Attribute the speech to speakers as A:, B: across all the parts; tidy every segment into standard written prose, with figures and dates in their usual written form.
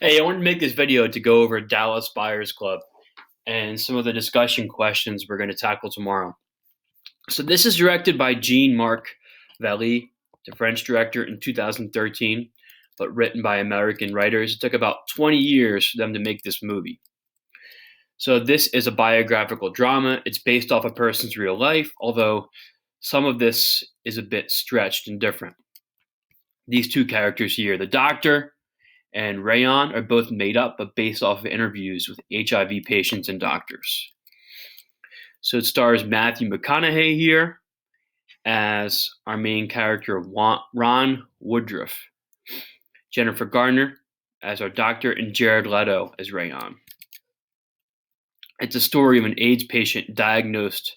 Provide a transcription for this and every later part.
A: Hey, I wanted to make this video to go over Dallas Buyers Club and some of the discussion questions we're going to tackle tomorrow. So this is directed by Jean-Marc Vallée, the French director in 2013, but written by American writers. It took about 20 years for them to make this movie. So this is a biographical drama. It's based off a person's real life, although some of this is a bit stretched and different. These two characters here, the doctor and Rayon, are both made up but based off of interviews with HIV patients and doctors. So it stars Matthew McConaughey here as our main character, Ron Woodruff, Jennifer Garner as our doctor, and Jared Leto as Rayon. It's a story of an AIDS patient diagnosed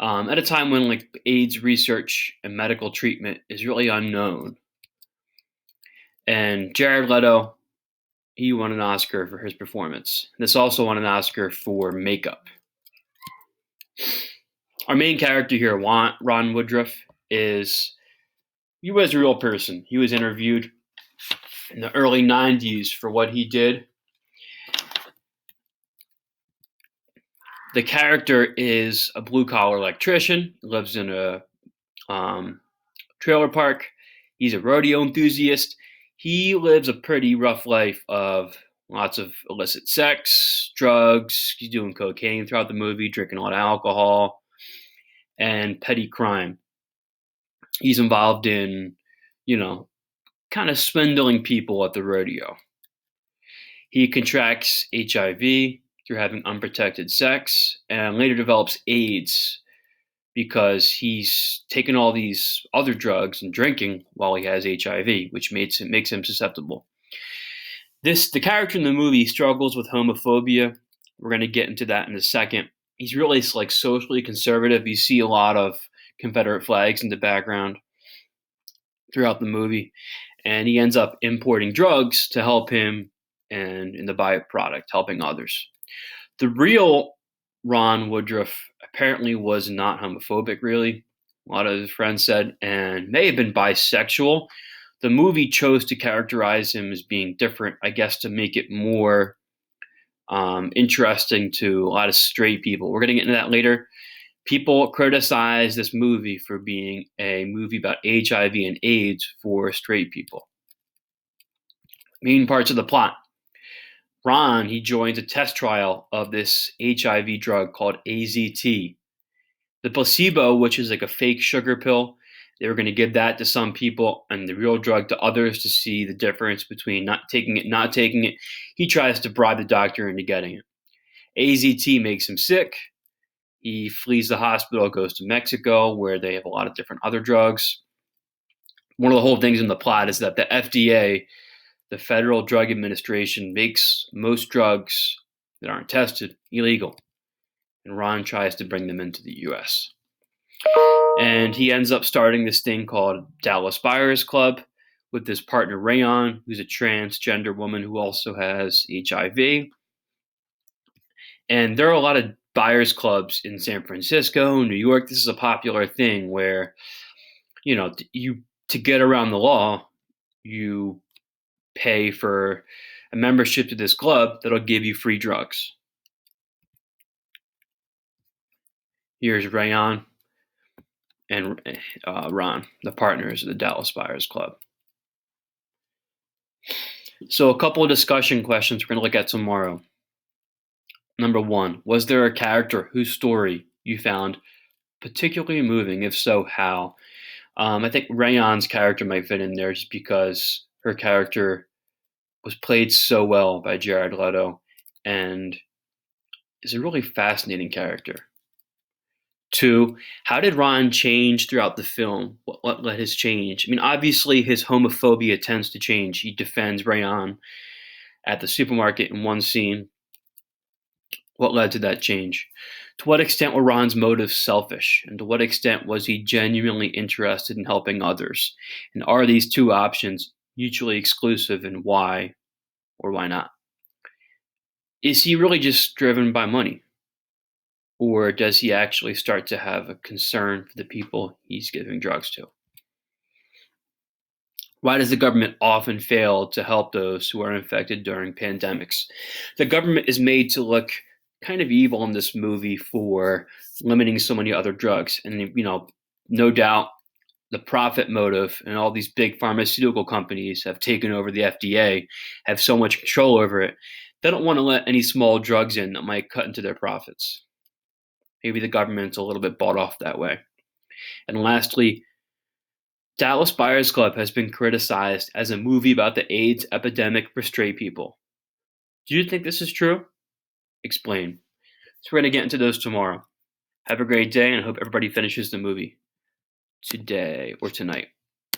A: at a time when AIDS research and medical treatment is really unknown. And Jared Leto, he won an Oscar for his performance. This also won an Oscar for makeup. Our main character here, Ron Woodruff, he was a real person. He was interviewed in the early 90s for what he did. The character is a blue-collar electrician, lives in a trailer park. He's a rodeo enthusiast. He lives a pretty rough life of lots of illicit sex, drugs. He's doing cocaine throughout the movie, drinking a lot of alcohol, and petty crime. He's involved in, kind of swindling people at the rodeo. He contracts HIV through having unprotected sex and later develops AIDS because he's taken all these other drugs and drinking while he has HIV, which makes him susceptible. The character in the movie struggles with homophobia. We're going to get into that in a second. He's really socially conservative. You see a lot of Confederate flags in the background throughout the movie, and he ends up importing drugs to help him and in the byproduct helping others. The real Ron Woodruff apparently was not homophobic, really. A lot of his friends said, and may have been bisexual. The movie chose to characterize him as being different, I guess, to make it more interesting to a lot of straight people. We're going to get into that later. People criticize this movie for being a movie about HIV and AIDS for straight people. Main parts of the plot. Ron, he joins a test trial of this HIV drug called AZT. The placebo, which is like a fake sugar pill, they were going to give that to some people and the real drug to others to see the difference between not taking it. He tries to bribe the doctor into getting it. AZT makes him sick. He flees the hospital, goes to Mexico, where they have a lot of different other drugs. One of the whole things in the plot is that the FDA, the Federal Drug Administration, makes most drugs that aren't tested illegal. And Ron tries to bring them into the U.S. And he ends up starting this thing called Dallas Buyers Club with his partner Rayon, who's a transgender woman who also has HIV. And there are a lot of buyers clubs in San Francisco, New York. This is a popular thing where, to get around the law, you pay for a membership to this club that'll give you free drugs. Here's Rayon and Ron, the partners of the Dallas Buyers Club. So a couple of discussion questions we're going to look at tomorrow. Number one, was there a character whose story you found particularly moving? If so, how? I think Rayon's character might fit in there just because her character was played so well by Jared Leto and is a really fascinating character. Two, how did Ron change throughout the film? What led his change? I mean, obviously his homophobia tends to change. He defends Rayon at the supermarket in one scene. What led to that change? To what extent were Ron's motives selfish? And to what extent was he genuinely interested in helping others? And are these two options mutually exclusive, and why or why not? Is he really just driven by money? Or does he actually start to have a concern for the people he's giving drugs to? Why does the government often fail to help those who are infected during pandemics? The government is made to look kind of evil in this movie for limiting so many other drugs. And, no doubt the profit motive and all these big pharmaceutical companies have taken over the FDA, have so much control over it. They don't want to let any small drugs in that might cut into their profits. Maybe the government's a little bit bought off that way. And lastly, Dallas Buyers Club has been criticized as a movie about the AIDS epidemic for straight people. Do you think this is true? Explain. So we're going to get into those tomorrow. Have a great day, and I hope everybody finishes the movie today or tonight.